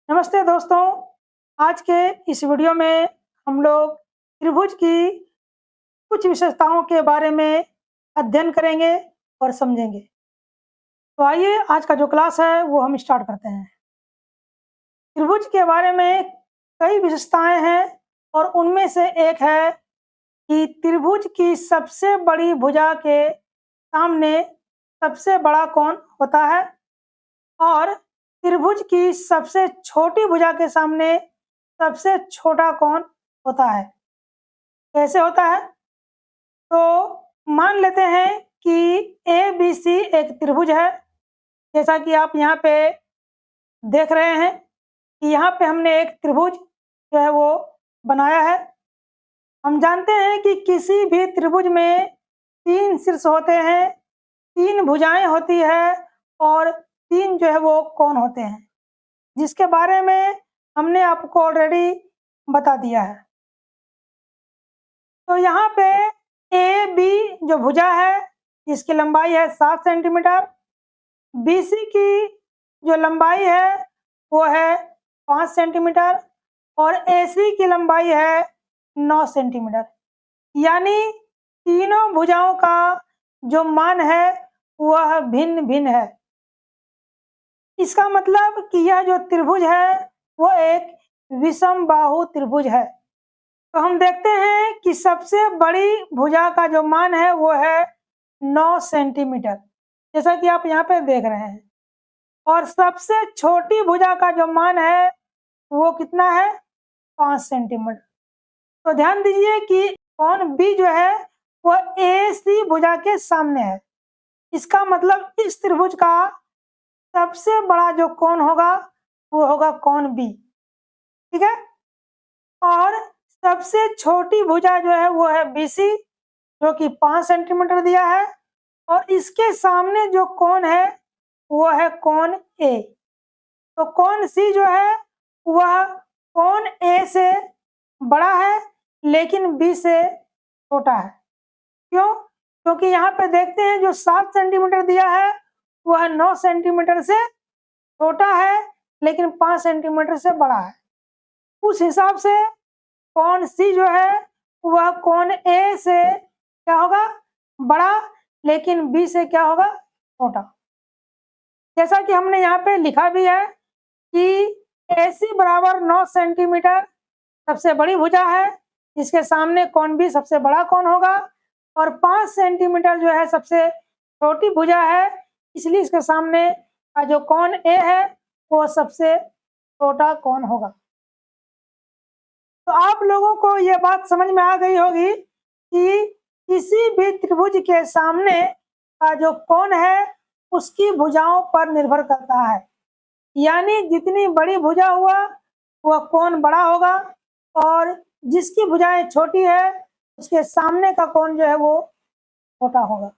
नमस्ते दोस्तों। आज के इस वीडियो में हम लोग त्रिभुज की कुछ विशेषताओं के बारे में अध्ययन करेंगे और समझेंगे। तो आइए आज का जो क्लास है वो हम स्टार्ट करते हैं। त्रिभुज के बारे में कई विशेषताएं हैं और उनमें से एक है कि त्रिभुज की सबसे बड़ी भुजा के सामने सबसे बड़ा कोण होता है और त्रिभुज की सबसे छोटी भुजा के सामने सबसे छोटा कोण होता है। कैसे होता है? तो मान लेते हैं कि ए बी सी एक त्रिभुज है। जैसा कि आप यहाँ पे देख रहे हैं कि यहाँ पे हमने एक त्रिभुज जो है वो बनाया है। हम जानते हैं कि किसी भी त्रिभुज में 3 शीर्ष होते हैं, 3 भुजाएं होती है और 3 जो है वो कोण होते हैं, जिसके बारे में हमने आपको ऑलरेडी बता दिया है। तो यहाँ पे ए बी जो भुजा है जिसकी लंबाई है 7 सेंटीमीटर, बी सी की जो लंबाई है वो है 5 सेंटीमीटर और ए सी की लंबाई है 9 सेंटीमीटर। यानी तीनों भुजाओं का जो मान है वह भिन्न भिन्न है। इसका मतलब कि यह जो त्रिभुज है वो एक विषम बाहु त्रिभुज है। तो हम देखते हैं कि सबसे बड़ी भुजा का जो मान है वो है 9 सेंटीमीटर, जैसा कि आप यहाँ पे देख रहे हैं। और सबसे छोटी भुजा का जो मान है वो कितना है? 5 सेंटीमीटर। तो ध्यान दीजिए कि कोण बी जो है वो ए सी भुजा के सामने है। इसका मतलब इस त्रिभुज का सबसे बड़ा जो कोण होगा वो होगा कोण बी। ठीक है। और सबसे छोटी भुजा जो है वो है BC, जो कि 5 सेंटीमीटर दिया है और इसके सामने जो कोण है वो है कोण A। तो कोण C जो है वह कोण A से बड़ा है लेकिन B से छोटा है। क्यों? क्योंकि यहाँ पे देखते हैं जो 7 सेंटीमीटर दिया है वह 9 सेंटीमीटर से छोटा है लेकिन 5 सेंटीमीटर से बड़ा है। उस हिसाब से कोण C जो है वह कोण A से क्या होगा? बड़ा, लेकिन B से क्या होगा? छोटा। जैसा कि हमने यहाँ पे लिखा भी है कि AC बराबर 9 सेंटीमीटर सबसे बड़ी भुजा है, इसके सामने कोण B सबसे बड़ा कोण होगा और 5 सेंटीमीटर जो है सबसे छोटी भुजा है, इसलिए इसके सामने का जो कोण A है वो सबसे छोटा कोण होगा। तो आप लोगों को ये बात समझ में आ गई होगी कि किसी भी त्रिभुज के सामने का जो कोण है उसकी भुजाओं पर निर्भर करता है। यानी जितनी बड़ी भुजा हुआ वह कोण बड़ा होगा और जिसकी भुजाएं छोटी है उसके सामने का कोण जो है वो छोटा होगा।